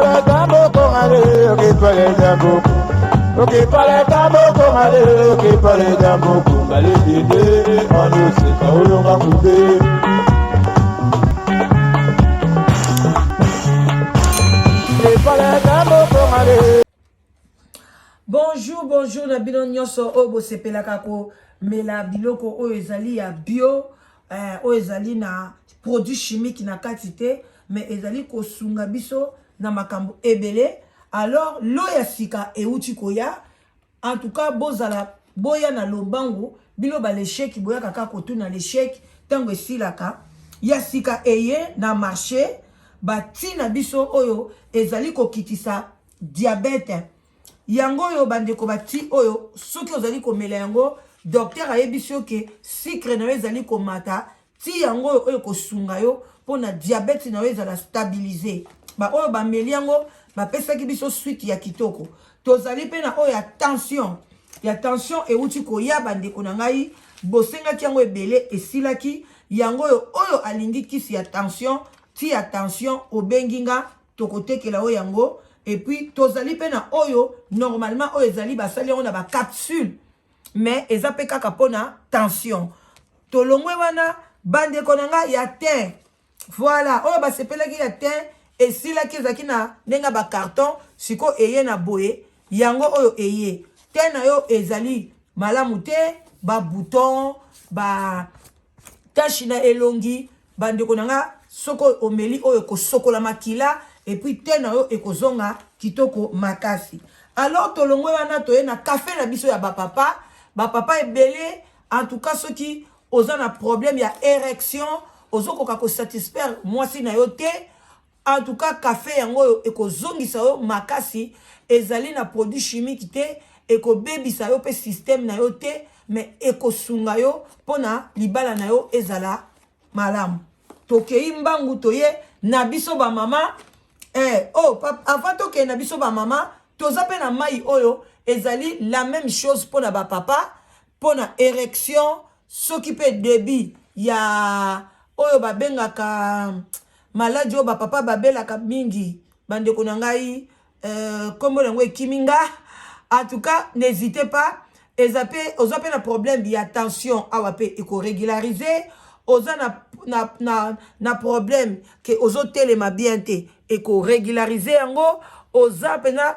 parle tambo kongale, ok parle tambo. Ok parle tambo kongale, ok parle tambo kongale dede, on nous sait quand on va couper. Ok parle tambo kongale. Bonjour, bonjour, na bino nyonso obo sepelaka ko mela biloko oyo ezali ya bio, oyo ezali na produit chimique na kati te, mais ezali ko sunga biso na makambo ebele. Alors lo ya sika euti koya, en tout cas bozala boya na lombangu bino ba l'échec boya kaka kotu na l'échec tango esilaka ya sika eye na marché bati na biso oyo ezali ko kitisa diabète. Yango yo bandeko bati oyo soki ozali komela yango docteur ayebi ke sucre na yo ezali komata ti yango oyo kosunga yo pona diabète na yo ezala stabiliser ba oyo bameli yango bapesaki biso suite ya kitoko. Tozali pe na oyo ya tension euti koya bandeko na ngai bosengaki yango ebele esilaki yango oyo alingi kisi ya tension ti ya tension obenginga tokotekela oyo yango. Et puis, tozali pe na oyo, normalement, oyo ezali basali on a ba capsule. Mais, ezape kaka pona tension. Tolongwe wana, bande konanga ya ten. Voilà, oyo basepela ki ya ten. Et si la kezaki na nenga ba carton, siko eye na boye, yango oyo eye. Ten na yo ezali malamu te, ba bouton, ba tache na elongi, bande konanga, soko omeli oyo ko soko la makila. Et puis tena yo ekozonga kitoko makasi. Alors tolongwe wana toye na café na biso ya bapapa ebele. En tout cas soki oza na problème ya érection, ozokoka ko satisfaire mwasi na yo te. En tout cas café yango yo ekozongisa yo makasi, ezali na produit chimique te, ekobebisa yo pe système na yo te, mais ekosunga yo pona libala na yo ezala malamu. Tokei mbangu toye na biso ba mama. Avant toke na biso ba mama, toza pe na mai oyo ezali la même chose pour na ba papa, pour na érection, soki pe débit ya oyo ba bengaka maladie oyo ba papa babelaka mingi, bande ko na ngai kombo nango ekiminga. En tout cas, n'hésitez pas, oza pe na problème ya tension awa pe eko régulariser, oza na problème que ozo telema bien te eko régulariser yango, oza pena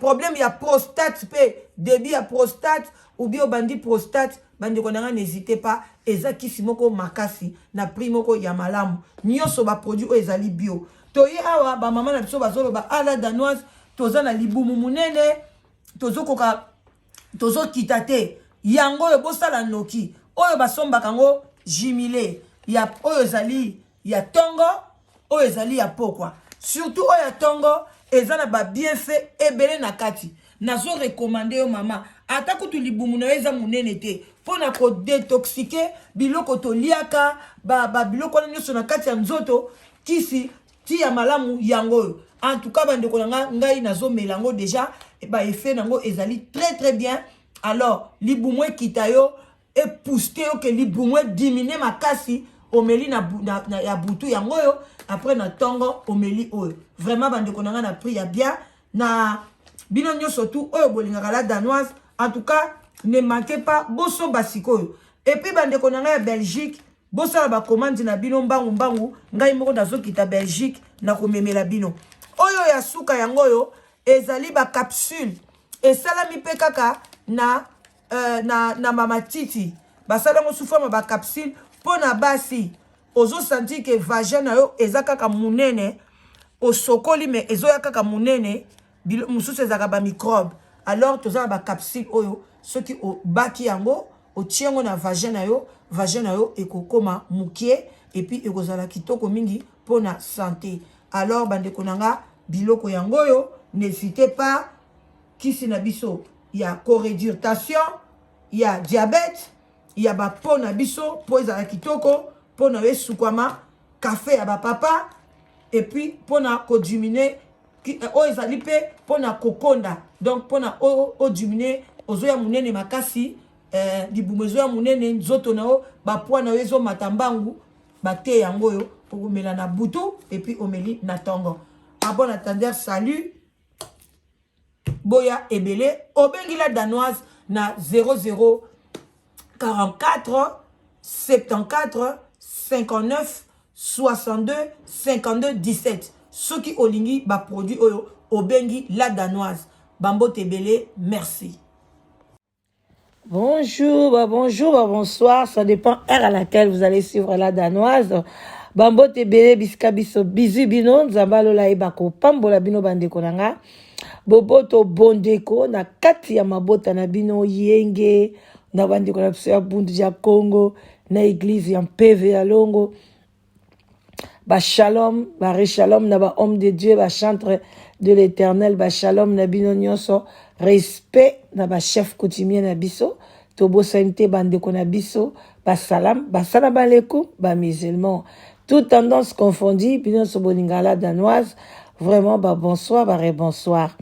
problème ya prostate pe débit ya prostate ou bien bandi prostate, bandi konanga n'hésitez pas, eza kisi moko makasi na prix moko ya malamu, nyonso ba produit o ezali bio. Toye awa ba mama na biso bazolo ba ala danoise, toza na libumu munene, tozo koka tozo kitate yango yo bosala noki oyo basombaka ngo jimile ya oyo ezali ya tongo, oyo ezali ya pokwa. Surtout oyo ya tongo ezala ba bienfait ebele na kati. Nazo recommander yo mama ata kutu libumu na eza munene te pona ko détoxiquer biloko to liaka ba biloko na nyonso na kati ya nzoto kisi ti ya malamu yango. En tout cas bande ko ngai nazo melango déjà ba effet nango ezali très bien. Alors libumu ekita yo et pousser que libumu diminuer makasi omeli na ya butu yango yo, après na tongo omeli oyo. Vraiment bande konanga na prix ya bien na bino nyonso tout oyo bolingaka la danoise. En tout cas ne manquez pas boso basikoyo. Et puis bande konanga ya Belgique, boso la ba commande na bino mbangu ngai moko dazo kita Belgique na komemela bino. Oyo ya suka yango yo ezali ba capsule esalami pe kaka na mama titi basala ngo sous ba capsule pona basi ozo sentir que vagin na yo eza kaka munene osokoli mais ezo ya kaka munene mususu ezaka ba microbe. Alors toza ba capsule oyo soki o baki yango o tiengo na vagin na yo ekokoma mukie et puis ekozala kitoko mingi pona santé. Alors bande konanga biloko yango yo n'hésitez pas, kisi na biso ya co-réduction, ya diabète, ya ba pona biso po ezala kitoko pona we sukwama café ya ba papa, et puis pona ko diminuer o ezali pe pona kokonda, donc pona o diminuer ozo ya munene makasi libumu ezo ya munene nzoto na o ba poa na ezo matambangu ba te yango yo omela na butu et puis omeli na tongo. à bon attendeur, salut. Boya Ebele, Obengi la danoise na 00 44 74 59 62 52 17. Ceux qui olingi ba produit oyo Obengi la danoise. Bambo Tebele, merci. Bonjour, bonjour, bonsoir. Ça dépend heure à laquelle vous allez suivre la danoise. Bambo Tebele, biskabiso, bizu bino, nzambalo la ebako, pambola bino bandeko nanga. Boboto bondeko na kati ya mabota na bino yenge na bandeko na biso ya bundu ya Congo na église ya PV ya Longo ba shalom ba reshalom na ba homme de Dieu ba chantre de l'Éternel ba shalom na bino nyonso respect na ba chef coutumier na biso to bosante bandeko na biso ba salam ba salam alaikum ba musulman toute tendance confondue bino so bolingala danoise. Vraiment, bah bonsoir, bah bonsoir.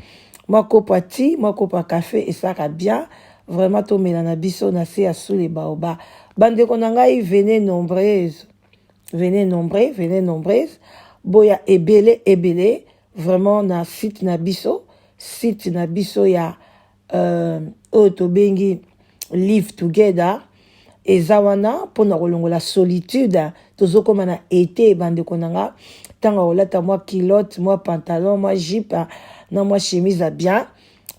Moi, kopati, moi, kopa café, et ça va bien. Vraiment, tout melana biso, nasi à sous les baobas. Bande konangai, venez nombreuses. Venez nombreuses. Boya ebele. Vraiment, na site na biso. Site na biso, ya, otobengi, live together. Et zawana, pour la solitude, tozo comme na été, bande konanga. Tanga olata moi kilote, moi pantalon, moi jupe, non moi chemise à bien,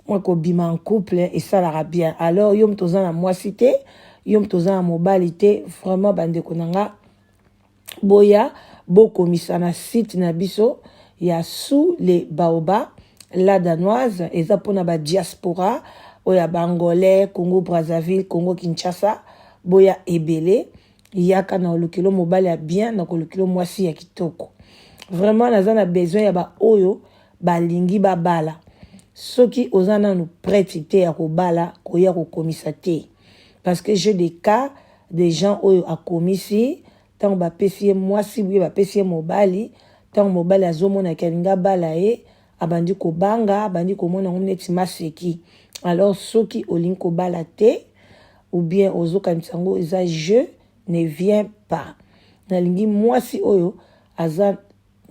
moi ko bima en couple et ça la bien. Alors yom tozan la moi cité, yom tozan la mobilité, vraiment bande konanga boya boko misana site na biso ya sous les baobas la danoise et ça pour na ba diaspora oya bangolais, Congo Brazzaville, Congo Kinshasa, boya ebele yaka na lokilo mobile ya bien na lokilo mwasi ya kitoko. Vraiment, nous avons besoin de oyo balingi babala. Ceux qui osana nous prêter à bala, koya ko komisate. Parce que j'ai des cas de gens oyo a komisi, tant ba pesier moi si ba pesier mobali, tant mobali azomona kelinga bala e, abandi ko banga, abandi ko mona ngomneti maseki. Alors ceux qui olinko bala te ou bien ozo kansango eza je ne viens pas. Nalingi moi si oyo azan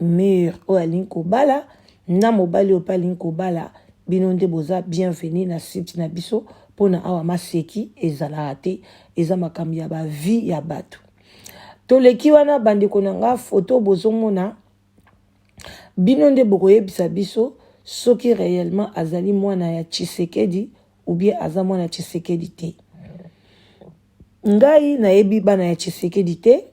mur o alinko bala na mobali o palinko bala binonde boza bienvenue na site na biso pona awa maseki ezala te eza makambi ya ba vie ya bato to leki wana bandeko nanga photo bozomona binonde bokoyebisa biso soki réellement azali mwana ya Tshisekedi ou bien aza mwana ya Tshisekedi te. Ngai nayebi bana ya Tshisekedi te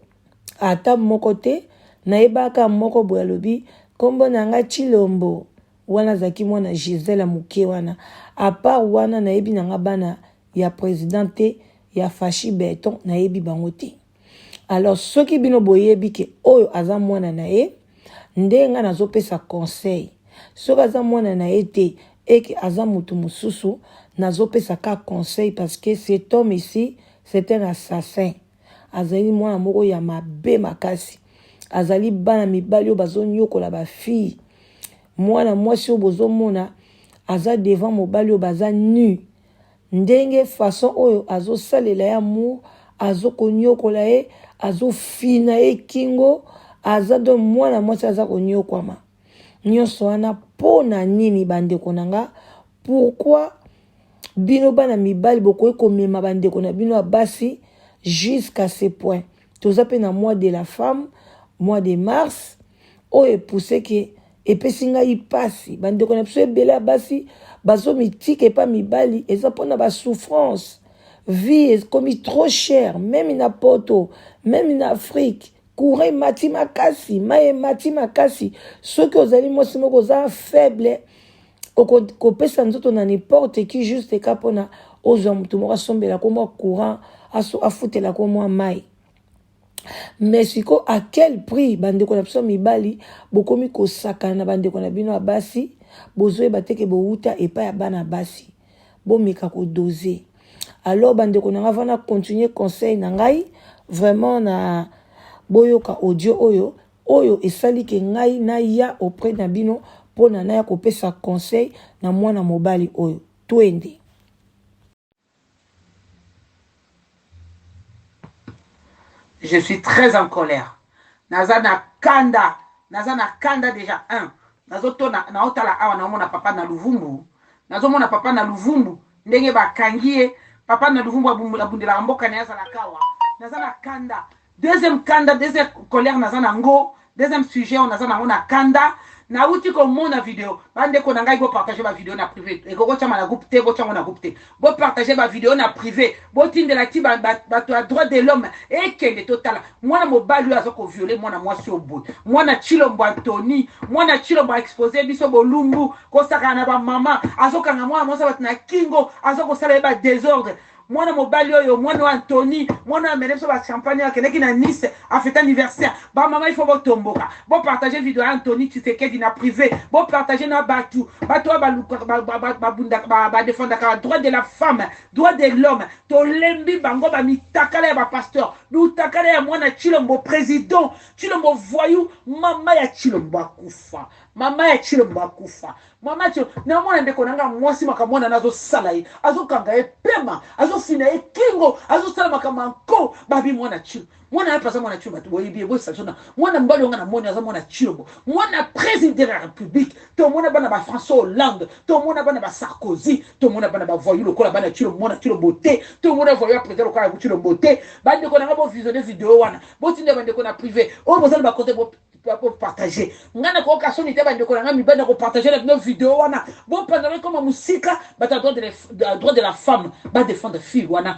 ata moko te. Naebaka moko boyalobi kombo nanga Chilombo wana zaki mwana Gisela muke wana apa wana naebi nanga bana ya présidente ya Fashi Beton naebi bango te. Alors soki bino boyebi ke oyo aza mwana na ye ndenga nazopesa conseil soki aza mwana na ye te eke aza mutu mususu nazopesa ka conseil parce que cet homme ici c'est un assassin azali mwana moko ya mabe makasi azali bana mibali bazo nyokola ba fille mwana mwasi obozo mona aza devant mobali baza nu ndenge façon oyo azo salela ya mu azo konyokola ye azo fina e kingo aza do mwana mwasi aza konyokwama nyonso wana pona nini bandeko nanga pourquoi bino bana mibali bokoyi komema bandeko na bino abasi jusqu'à ce point toza pe na mois de la femme mois de mars oyo poussé que epesinga ipasi bandeko na biso ebele basi bazo mitike pa mibali eza pona ba souffrance vie est comme trop cher même na poto même na Afrique courant mati makasi maye mati makasi soki ozali mwasi moko za faible okopesa nzoto na n'importe qui juste kapona ozwa mutu moko asombela ko mwa courant afutela ko mwa mai. Mais siko à quel prix bandeko na biso mibali bokomi kosakana bandeko na bino abasi bozoe bateke bouta epa ya bana basi bomeka ko doser. Alors bandeko na vana continuer conseil na ngai vraiment na boyoka audio oyo esali ke ngai na ya auprès na bino pona na ya kopesa conseil na mwana mobali oyo twende. Je suis très en colère. Nazana Kanda déjà un. nazoto na otala awa naomona papa na Luvumbu nazomona papa na Luvumbu ndenge bakangie papa na Luvumbu abundela mboka na yazala kawa nazala kanda deuxième colère nazana ngo deuxième sujet on nazana ngona kanda na uti ko mona vidéo bande ko nanga go partager ba vidéo na privé e ko chama na groupe te bo chama na groupe te bo partager ba vidéo na privé bo tindela ti ba droit de l'homme et kende total mwana mobali azoko violer mwana mwasi oboy mwana Chilombo Anthony mwana Chilombo exposer biso bolumbu ko saka na ba mama azoka na mwana mwasi batna kingo azoko sala ba désordre mwana mobali oyo mwana wa Anthony mwana amene so ba champagne akeneki na Nice a fait anniversaire ba mama il faut bo tomboka bo partager vidéo ya Anthony Tshisekedi na privé bo partager na batu ba défendre ka droit de la femme droit de l'homme to lembi bango ba mitakala ya ba pasteur lutakala ya mwana Chilombo président Chilombo voyou mama ya Chilombo akufa mama ya Chilombo akufa mama Chilombo na mwana ndeko nanga mwasi makamona nazo sala yi azokanga epema azofina ekingo azosala makamanko babi mwana Chilombo mwana yapasa mwana Chilombo to boyibi ebo sachona mwana mbali onga na mwana aza mwana Chilombo mwana président de la République to mwana bana ba François Hollande to mwana bana ba Sarkozy to mwana bana ba voyou lokola bana Chilombo mwana Chilombo te to mwana voyou président lokola Chilombo te bande ko nanga bo visionner vidéo wana bo tinde bande ko na privé o bozali ba côté bo partager ngana ko okasoni te bande ko nanga mi bande ko partager na nos vidéos wana bo pendant comme musika bata droit de la femme ba défendre fille wana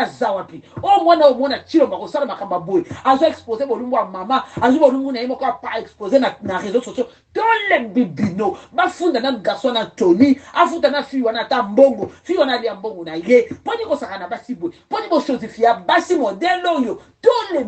zawapi o mwana Chilombo ko sala makamba boy azo exposer bolumbu wa mama azo bolumbu na yimo ko pa exposer na réseaux sociaux tole bibino ba funda na garçon na Tony afuta na fille wana ta mbongo fille wana lia mbongo na ye poni ko saka na basi boy poni bo chosifia basi modèle oyo tole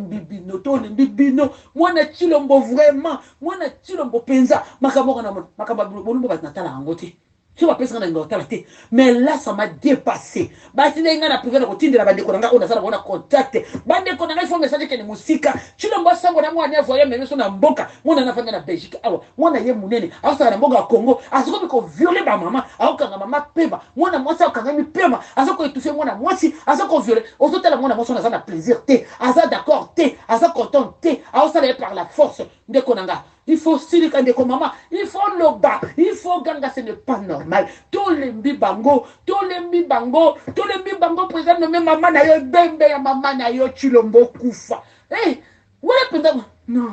bibino mwana Chilombo vraiment mwana Chilombo penza makamba bolumbu ba natala angote je vais pas na ngota te mais là ça m'a dépassé basi lenga na privé na kotindela bande ko nanga ona sala bona contact bande ko nanga ifo message ke ni musika Chilombo sango na mwana voye mais so na mboka mwana nafanya na Belgique awa mwana ye munene asa na mboka Congo azoko biko violer ba mama akanga mama pemba mwana mwasi akanga mi pemba azoko étouffer mwana mwasi azoko violer ozotala mwana mwasi na plaisir te aza d'accord te aza content te asa par la force ndeko nanga il faut silika ndeko mama il faut loba il faut ganga ce n'est pas normal tolembi bango président nommé mama na yo bembe ya mama na yo Chilombo kufa wala penda non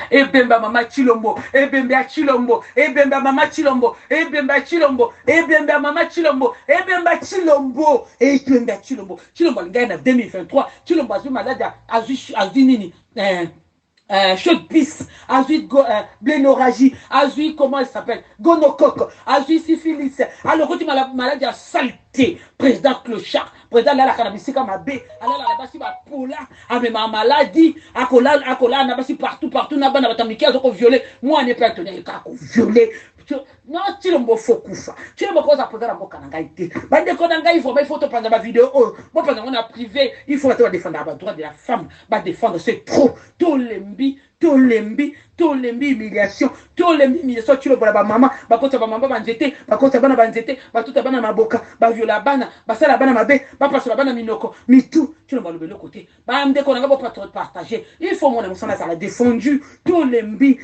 ebemba mama Chilombo ebemba Chilombo ebemba mama Chilombo ebemba Chilombo ebemba mama Chilombo ebemba Chilombo ebemba Chilombo linga na 2023 Chilombo azu malade azu nini chaude pisse, azui blénorragie, azui comment elle s'appelle, gonocoque, azui syphilis. Alors quand tu m'as maladie à saleté, président clochard, président la canabisika ma bé, alors la basi ba pola, avec ma maladie, akola na basi partout na bana batamiki azoko violer, moi n'est pas tenu ka ko violer. Non, Chilombo fokufa. Chilombo ko za poza na mboka na ngai te. Bande ko na ngai il faut te prendre ma vidéo. Moi pendant on a privé, il faut te défendre la droit de la femme, ba défendre c'est trop. Tolembi humiliation, Chilombo ba mama, ba kota ba mama banjete, ba kota bana banjete, ba tuta bana maboka, ba viola bana, ba sala bana mabe, ba pasola bana minoko, mitou, Chilombo le belo côté. Ba mde ko na ba partager. Il faut mon émotion ça la défendu. Tolembi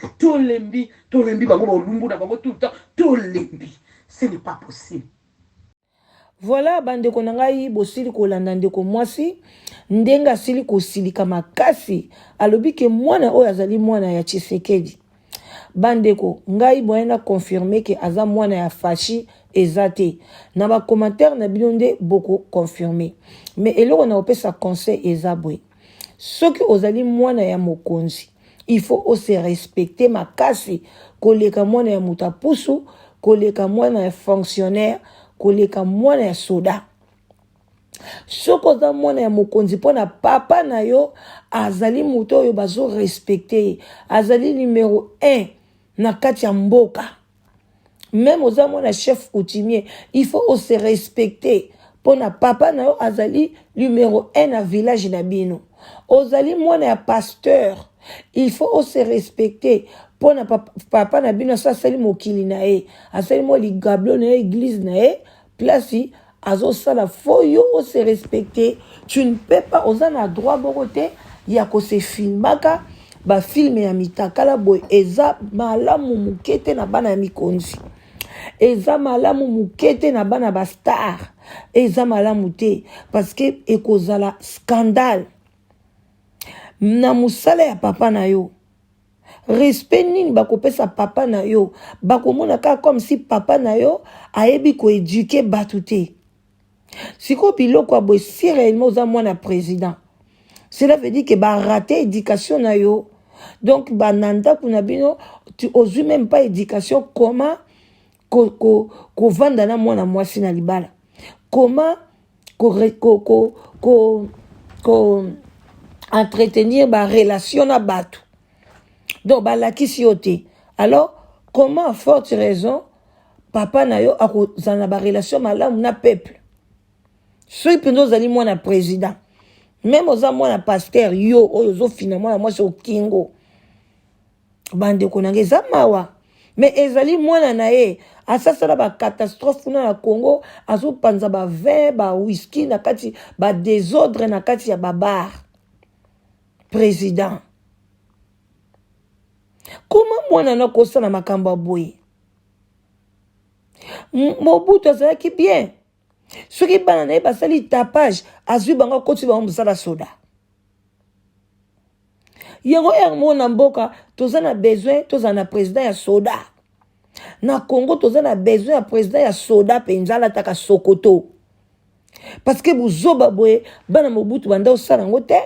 bango ba lumbu na bango tout le temps. Tolembi. Ce n'est pas possible. Voilà bande ko ngai bosili ko landa ndeko mwasi ndenga sili ko silika makasi alobi ke mwana oyo azali mwana ya Tshisekedi bande ko ngai boyena confirmer ke aza mwana ya fashi ezate na ba commentaire na bilonde beaucoup confirmer mais eloko na opesa conseil ezabwe soki ozali mwana ya mokonzi il faut aussi respecter makasi koleka mwana ya mutapusu koleka mwana ya fonctionnaire koleka mwana ya soda soko za mwana ya mokonzi pona papa na yo azali muto oyo bazo respecter azali numéro 1 na kati ya mboka même oza mwana chef coutumier il faut aussi respecter pona papa na yo azali numéro 1 na village na bino ozali mwana ya pasteur il faut aussi respecter pona papa na bino sa sali mokili na e asali mo ligablo na église na e place azo sala foyo se respecter tu ne peux pas oza na droit borote ya ko se filmaka ba film ya mitakala boy eza malamu mukete na bana ya mikonzi eza malamu mukete na bana ba star eza malamu te parce que ekozala scandale na musala ya papa na yo respect nini bakopesa papa na yo bakomona kaka comme si papa na yo ayebi koéduke batu te siko biloko aboye si réellement oza mwana président cela veut dire que raté éducation na yo donc bananda kuna bino tu ozwi même pas éducation comment ko vanda na mwana mwasi na libala comment ko entretenir ba relation na batu donc balakisi yo te alors comment à forte raison papa na yo akozala ba relation malamu na peuple soki mpenza ozali mwana président même oza mwana pasteur yo oyo ozofina mwana mwasi okingo bandeko nanga eza mawa mais ezali mwana na ye asasala bacatastrophe kuna na Congo azopanza bavin bawhiski na kati badésordre na kati ya babar président comment mwana na kosala makambo ya boye Mobutu azalaki bien soki bana na ye basali tapage azwi bango koti bango mosala soda yango yango na mboka toza na besoin toza na président ya soda na Congo toza na besoin ya président ya soda penza alataka sokoto parce que buzoba boye bana Mobutu banda osala yango te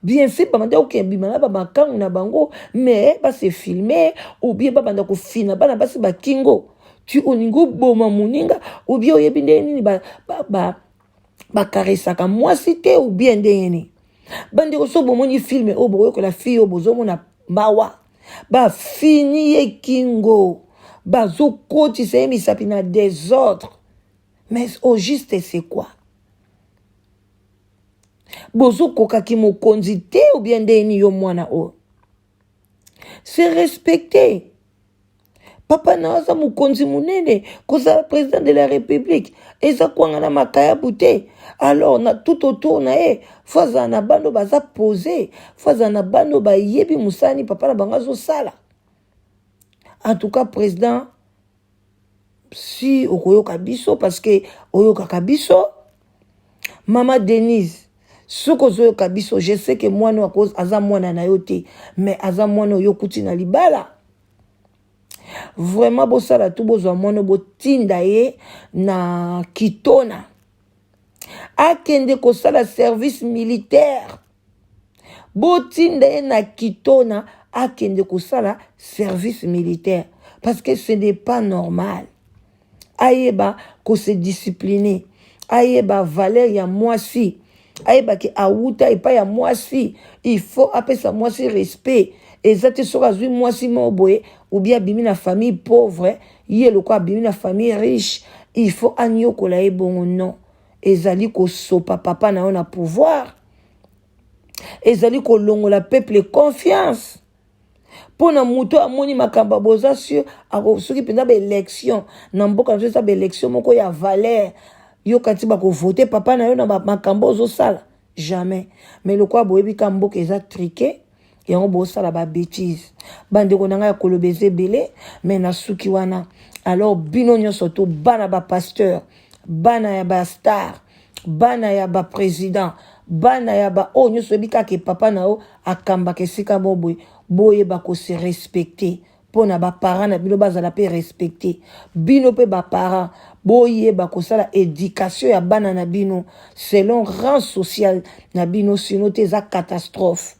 bien sûr banda okebima na bamakangu na bango mais base filmer ou bien babanda kofina bana basi bakingo tu oningo boma muninga ou bien oyebi ndenge nini bakaresaka mwasi te ou bien ndenge nini bandeko so bomoni filme oyo bokoyokola fille oyo bozomona mawa bafini ye kingo bazokotisa ye misapi na désordre mais au juste c'est quoi bozokokaki mokonzi te ou bien ndenge nini yo mwana oyo c'est respecté papa na aza mokonzi munene kozala président de la république eza kwanga na makayabu te alors na tout autour na ye fo azala na bano baza posé fo azala na bano bayebi mosani papa na bango azosala en tout cas président si okoyoka biso parce que oyokaka biso mama Denise soki ozoyoka biso je sais que mwana aza mwana na yo te mais aza mwana oyo okuti na libala vraiment bosala tu bozwa mwana botinda ye na Kitona akende kosala service militaire botinda ye na Kitona akende kosala service militaire parce que ce n'est pas normal ayeba ko se discipliner ayeba valeur ya mwasi ayeba ki awuta epa ya mwasi il faut apesa mwasi respect ezate soki azwi mwasi mo boye ou bien abimi na famille pauvre ye loko abimi na famille riche il faut anyokola ye bongo non ezali kosopa papa na yo na pouvoir ezali kolongola peuple confiance pona muto amoni makamba boza sur soki penza ba élection na mboka na eza ba élection moko ya valeur yo kati ba ko voter papa na yo na makambo ozosala jamais mais loko boyebi ka mboka eza triqué et on bossa la bêtise bande konanga ya kolobeze belé mais na suki wana alors binonyo surtout bana ba pasteur bana ya ba star bana ya ba président bana ya ba onyo sobika ke papa na o akamba ke sika boboy boye ba ko se respecter pona ba parents na bino bazala pe respecter bino pe ba parents boye ba ko sala éducation ya bana na bino selon rang social na bino sinon te za catastrophe.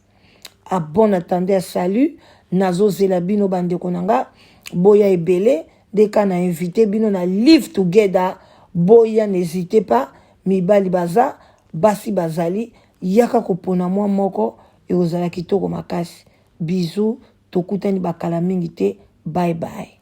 À bon attendeur salut nazo zela bino bande konanga boya ebele dès qu'on a invité bino na live together boya n'hésitez pas mibali baza basi bazali yaka kopona mwa moko e ozala kitoko makasi bisous tokutani bakala mingi te bye bye.